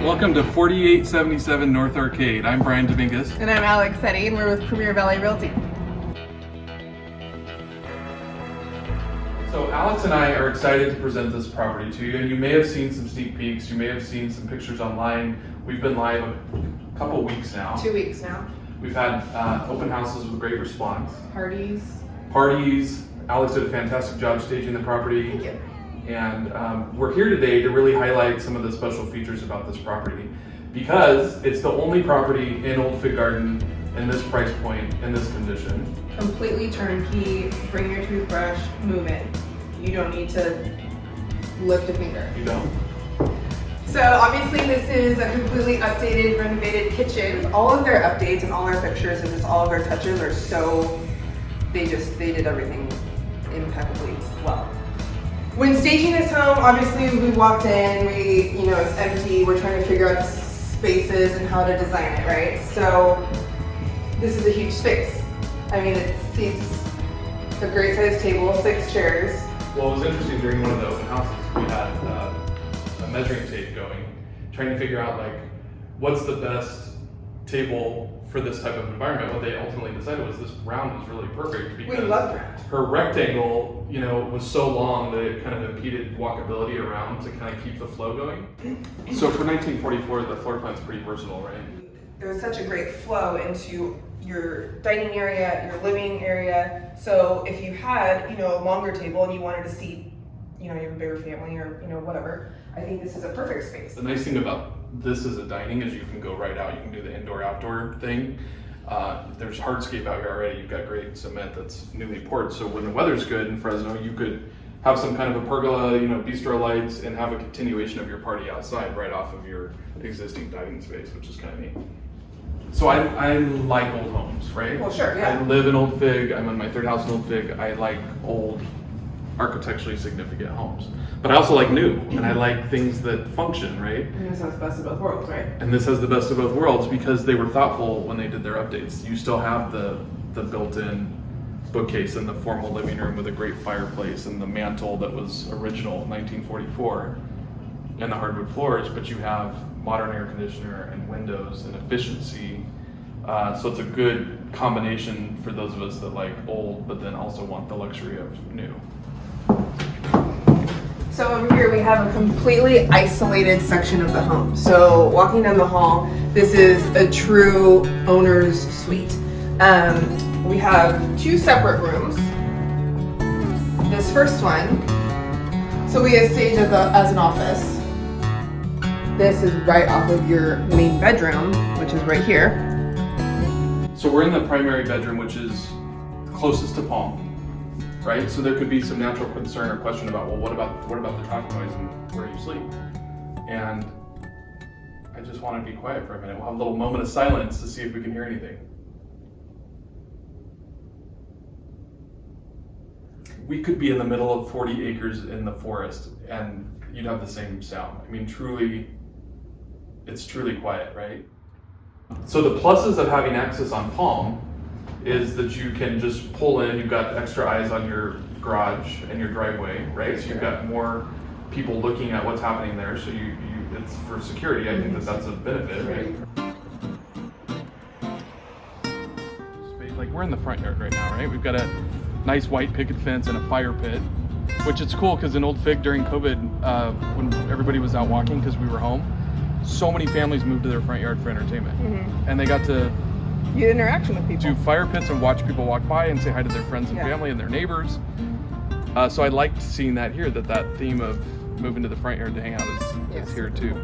Welcome to 4877 North Arcade. I'm Brian Domingos. And I'm Alex Cetti, and we're with Premier Valley Realty. So Alex and I are excited to present this property to you, and you may have seen some sneak peeks, you may have seen some pictures online. We've been live a couple weeks now. 2 weeks now. We've had open houses with great response. Parties. Alex did a fantastic job staging the property. Thank you. And we're here today to really highlight some of the special features about this property because it's the only property in Old Fig Garden in this price point, in this condition. Completely turnkey, bring your toothbrush, move in. You don't need to lift a finger. You don't. So obviously this is a completely updated, renovated kitchen. All of their updates and all our fixtures and just all of our touches are so, they did everything impeccably well. When staging this home, obviously we walked in, it's empty, we're trying to figure out the spaces and how to design it, right? So this is a huge space. I mean, it seats a great sized table, 6 chairs. Well, it was interesting during one of the open houses, we had a measuring tape going, trying to figure out what's the best table for this type of environment. What they ultimately decided was this round was really perfect because we love round. Her rectangle, was so long that it kind of impeded walkability around to kind of keep the flow going. So for 1944, the floor plan's pretty versatile, right? There was such a great flow into your dining area, your living area. So if you had, a longer table and you wanted to seat, you have a bigger family or, whatever, I think this is a perfect space. The nice thing about this as a dining is you can go right out. You can do the indoor-outdoor thing. There's hardscape out here already. You've got great cement that's newly poured. So when the weather's good in Fresno, you could have some kind of a pergola, bistro lights, and have a continuation of your party outside right off of your existing dining space, which is kind of neat. So I like old homes, right? Well, sure, yeah. I live in Old Fig. I'm in my 3rd house in Old Fig. I like old, architecturally significant homes. But I also like new, and I like things that function, right? And this has the best of both worlds, right? And this has the best of both worlds because they were thoughtful when they did their updates. You still have the built-in bookcase in the formal living room with a great fireplace and the mantle that was original 1944 and the hardwood floors, but you have modern air conditioner and windows and efficiency. So it's a good combination for those of us that like old, but then also want the luxury of new. So over here we have a completely isolated section of the home. So walking down the hall, this is a true owner's suite. We have 2 separate rooms. This first one, so we have staged as an office. This is right off of your main bedroom, which is right here. So we're in the primary bedroom, which is closest to Palm. Right? So there could be some natural concern or question about, well, what about the traffic noise and where you sleep? And I just want to be quiet for a minute. We'll have a little moment of silence to see if we can hear anything. We could be in the middle of 40 acres in the forest and you'd have the same sound. I mean, it's truly quiet, right? So the pluses of having access on Palm is that you can just pull in, you've got extra eyes on your garage and your driveway, right? So you've got more people looking at what's happening there, so it's for security. I think that's a benefit, right? Like we're in the front yard right now, right? We've got a nice white picket fence and a fire pit, which it's cool because in Old Fig during COVID, when everybody was out walking because we were home, so many families moved to their front yard for entertainment. And they got to get interaction with people. Do fire pits and watch people walk by and say hi to their friends and family and their neighbors. So I liked seeing that here, that theme of moving to the front yard to hang out is here too.